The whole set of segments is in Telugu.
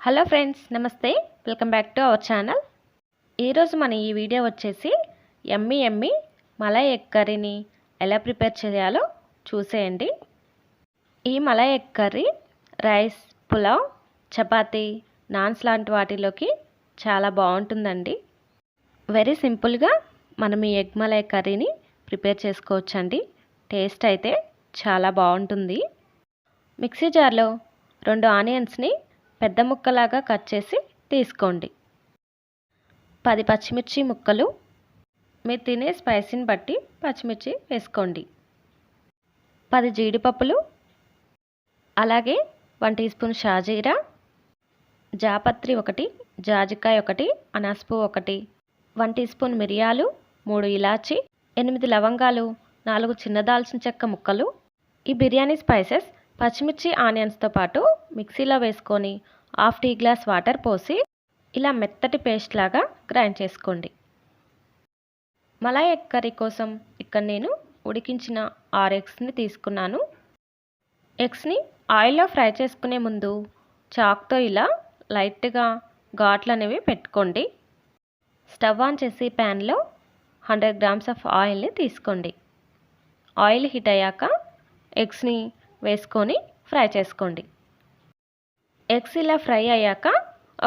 హలో ఫ్రెండ్స్, నమస్తే. Welcome back to our channel. ఈరోజు మన ఈ వీడియో వచ్చేసి యమ్మీ మలై ఎగ్ కర్రీని ఎలా ప్రిపేర్ చేయాలో చూసేయండి. ఈ malai egg curry rice, pulao, chapati, naans లాంటి వాటిలోకి చాలా బాగుంటుందండి. వెరీ సింపుల్గా మనం ఈ ఎగ్ మలై కర్రీని ప్రిపేర్ చేసుకోవచ్చండి. టేస్ట్ అయితే చాలా బాగుంటుంది. మిక్సీ జార్లో 2 ఆనియన్స్ని పెద్ద ముక్కలాగా కట్ చేసి తీసుకోండి. 10 పచ్చిమిర్చి ముక్కలు, మీరు తినే స్పైసీని బట్టి పచ్చిమిర్చి వేసుకోండి. 10 జీడిపప్పులు, అలాగే 1 టీ స్పూన్ షాజీరా, జాపత్రి 1, జాజికాయ 1, అనాస పువ్వు 1, 1 టీ స్పూన్ మిరియాలు, 3 ఇలాచి, 8 లవంగాలు, 4 చిన్న దాల్చిన చెక్క ముక్కలు. ఈ బిర్యానీ స్పైసెస్ పచ్చిమిర్చి ఆనియన్స్తో పాటు మిక్సీలో వేసుకొని 1/2 టీ గ్లాస్ వాటర్ పోసి ఇలా మెత్తటి పేస్ట్ లాగా గ్రైండ్ చేసుకోండి. మలై ఎగ్ కర్రీ కోసం ఇక్కడ నేను ఉడికించిన 6 ఎగ్స్ని తీసుకున్నాను. ఎగ్స్ని ఆయిల్లో ఫ్రై చేసుకునే ముందు చాక్తో ఇలా లైట్గా ఘాట్లు అనేవి పెట్టుకోండి. స్టవ్ ఆన్ చేసి ప్యాన్లో 100 గ్రామ్స్ ఆఫ్ ఆయిల్ని తీసుకోండి. ఆయిల్ హీట్ అయ్యాక ఎగ్స్ని వేసుకొని ఫ్రై చేసుకోండి. ఎగ్స్ ఇలా ఫ్రై అయ్యాక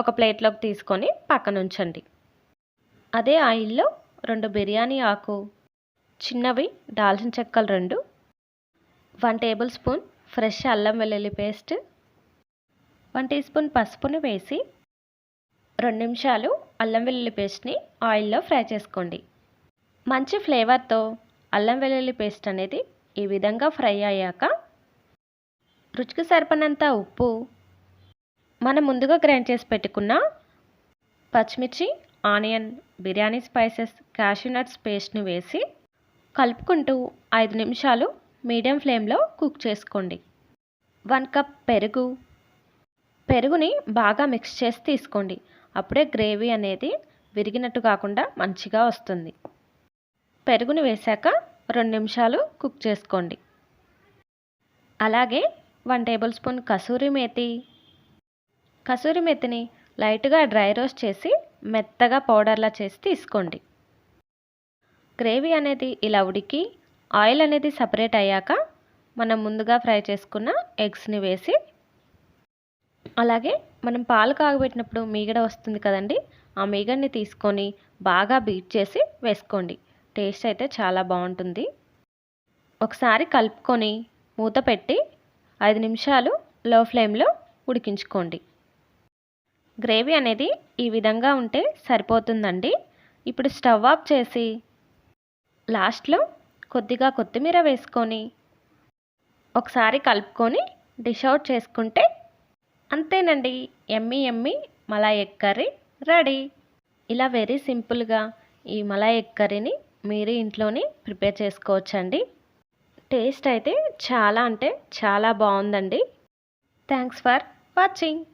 ఒక ప్లేట్లోకి తీసుకొని పక్కన ఉంచండి. అదే ఆయిల్లో 2 బిర్యానీ ఆకు, చిన్నవి దాల్చిన చెక్కలు 2, 1 టేబుల్ స్పూన్ ఫ్రెష్ అల్లం వెల్లుల్లి పేస్ట్, 1 టీ స్పూన్ పసుపుని వేసి 2 నిమిషాలు అల్లం వెల్లుల్లి పేస్ట్ని ఆయిల్లో ఫ్రై చేసుకోండి. మంచి ఫ్లేవర్తో అల్లం వెల్లుల్లి పేస్ట్ అనేది ఈ విధంగా ఫ్రై అయ్యాక రుచికి సరిపడినంత ఉప్పు, మనం ముందుగా గ్రైండ్ చేసి పెట్టుకున్న పచ్చిమిర్చి, onion, biryani spices, cashew nuts పేస్ట్ని వేసి కలుపుకుంటూ 5 నిమిషాలు మీడియం ఫ్లేమ్లో కుక్ చేసుకోండి. 1 కప్ పెరుగుని బాగా మిక్స్ చేసి తీసుకోండి. అప్పుడే గ్రేవీ అనేది విరిగినట్టు కాకుండా మంచిగా వస్తుంది. పెరుగుని వేశాక 2 నిమిషాలు కుక్ చేసుకోండి. అలాగే 1 టేబుల్ స్పూన్ కసూరి మెతిని లైట్గా డ్రై రోస్ట్ చేసి మెత్తగా పౌడర్లా చేసి తీసుకోండి. గ్రేవీ అనేది ఇలా ఉడికి ఆయిల్ అనేది సపరేట్ అయ్యాక మనం ముందుగా ఫ్రై చేసుకున్న ఎగ్స్ని వేసి, అలాగే మనం పాలు కాగబెట్టినప్పుడు మీగడ వస్తుంది కదండి, ఆ మీగడని తీసుకొని బాగా బీట్ చేసి వేసుకోండి. టేస్ట్ అయితే చాలా బాగుంటుంది. ఒకసారి కలుపుకొని మూత పెట్టి 5 నిమిషాలు లో ఫ్లేమ్లో ఉడికించుకోండి. గ్రేవీ అనేది ఈ విధంగా ఉంటే సరిపోతుందండి. ఇప్పుడు స్టవ్ ఆఫ్ చేసి లాస్ట్లో కొద్దిగా కొత్తిమీర వేసుకొని ఒకసారి కలుపుకొని డిష్ అవుట్ చేసుకుంటే అంతేనండి, యమ్మీ మలై ఎగ్ కర్రీ రెడీ. ఇలా వెరీ సింపుల్గా ఈ మలై ఎగ్ కర్రీని మీరు ఇంట్లోనే ప్రిపేర్ చేసుకోవచ్చండి. టేస్ట్ అయితే చాలా అంటే చాలా బాగుందండి. Thanks for watching.